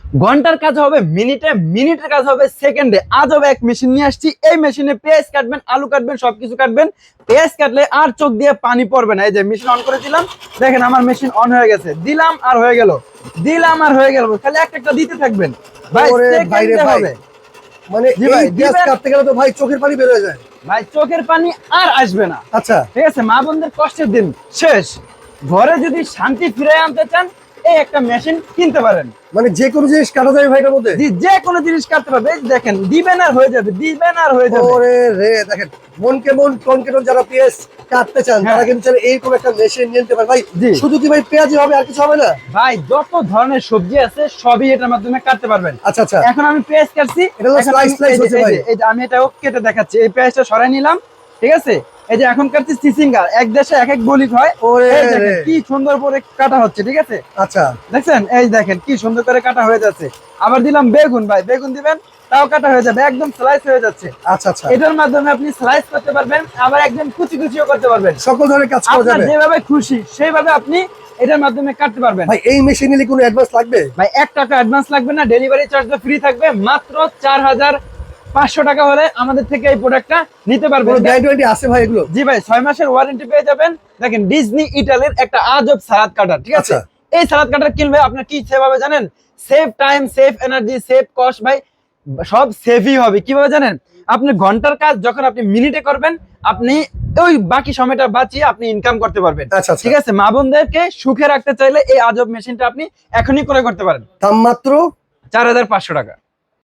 ঘন্টার কাজ হবে মিনিটে, মিনিটের কাজ হবে সেকেন্ডে। আজ হবে এক মেশিন নিয়ে আসছি, এই মেশিনে পেঁয়াজ কাটবেন, আলু কাটবেন, সবকিছু কাটবেন। পেঁয়াজ কাটলে আর চোখ দিয়ে পানি পড়বে না। এই যে মেশিন অন করে দিলাম, দেখেন আমার মেশিন অন হয়ে গেছে, দিলাম আর হয়ে গেল, দিলাম আর হয়ে গেল, খালি একটা একটা দিতে থাকবেন ভাই, সেকেন্ডে হবে। মানে এই পেঁয়াজ কাটতে গেলে তো ভাই চোখের পানি বের হয়ে যায় ভাই, চোখের পানি আর আসবে না। আচ্ছা, ঠিক আছে, মা বোনদের কষ্টের দিন শেষ। ঘরে যদি শান্তি ফিরে আনতে চান, এই একটা মেশিন কিনতে পারেন। মানে যে কোনো জিনিস কাটা যায় ভাইটার মধ্যে, যে কোনো জিনিস কাটতে পারবে। এই দেখেন, দিবেন আর হয়ে যাবে, দিবেন আর হয়ে যাবে। ওরে রে, দেখেন মনকে মন টনকে টন যারা পেঁয়াজ কাটতে চান তারা কিন্তু চাইলে এইরকম একটা মেশিন নিতে পারে ভাই। শুধু কি ভাই পেঁয়াজই হবে আর কিছু হবে না? ভাই, যত ধরনের সবজি আছে সবই এটার মাধ্যমে কাটতে পারবেন। আচ্ছা আচ্ছা, এখন আমি পেঁয়াজ কাটছি, এটা হলো স্লাইস স্লাইস হচ্ছে ভাই। এই যে আমি এটাও কেটে দেখাচ্ছি, এই পেঁয়াজটা সরাই নিলাম, ঠিক আছে। এই যে এখন কাটছি চিচিঙ্গা, এক দেশে এক এক বলি হয়। এই দেখেন কি সুন্দর করে কাটা হচ্ছে, ঠিক আছে। আচ্ছা, দেখছেন, এই দেখেন কি সুন্দর করে কাটা হয়ে যাচ্ছে। আবার দিলাম বেগুন, ভাই বেগুন দিবেন, তাও কাটা হয়ে যাবে, একদম স্লাইস হয়ে যাচ্ছে। আচ্ছা আচ্ছা, এটার মাধ্যমে আপনি স্লাইস করতে পারবেন, আবার একদম কুচি কুচিও করতে পারবেন। সকল ধরনের কাজ করা আপনার যাবে, যেভাবে খুশি সেইভাবে আপনি এটার মাধ্যমে কাটতে পারবেন। ভাই এই মেশিন নিলে কোনো অ্যাডভান্স লাগবে? ভাই 1 টাকা অ্যাডভান্স লাগবে না, ডেলিভারি চার্জও ফ্রি থাকবে। মাত্র 4500 টাকা হলে আমাদের থেকে এই প্রোডাক্টটা নিতে পারবেন। গ্যারান্টি আছে ভাই এগুলো? জি ভাই, 6 মাসের ওয়ারেন্টি পেয়ে যাবেন। দেখেন, ডিজনি ইটালির একটা আজব সালাদ কাটার, ঠিক আছে। এই সালাদ কাটার কিনলে আপনার কি সেভ হবে জানেন? Save time, save energy, save cost, ভাই সব সেভই হবে। কিভাবে জানেন? আপনি ঘন্টার কাজ যখন আপনি মিনিটে করবেন, আপনি ওই বাকি সময়টা বাঁচিয়ে আপনি ইনকাম করতে পারবেন। আচ্ছা, ঠিক আছে, মা বোনদেরকে সুখে রাখতে চাইলে এই আজব মেশিনটা আপনি এখনই ক্রয় করতে পারেন। দাম মাত্র 4500 টাকা।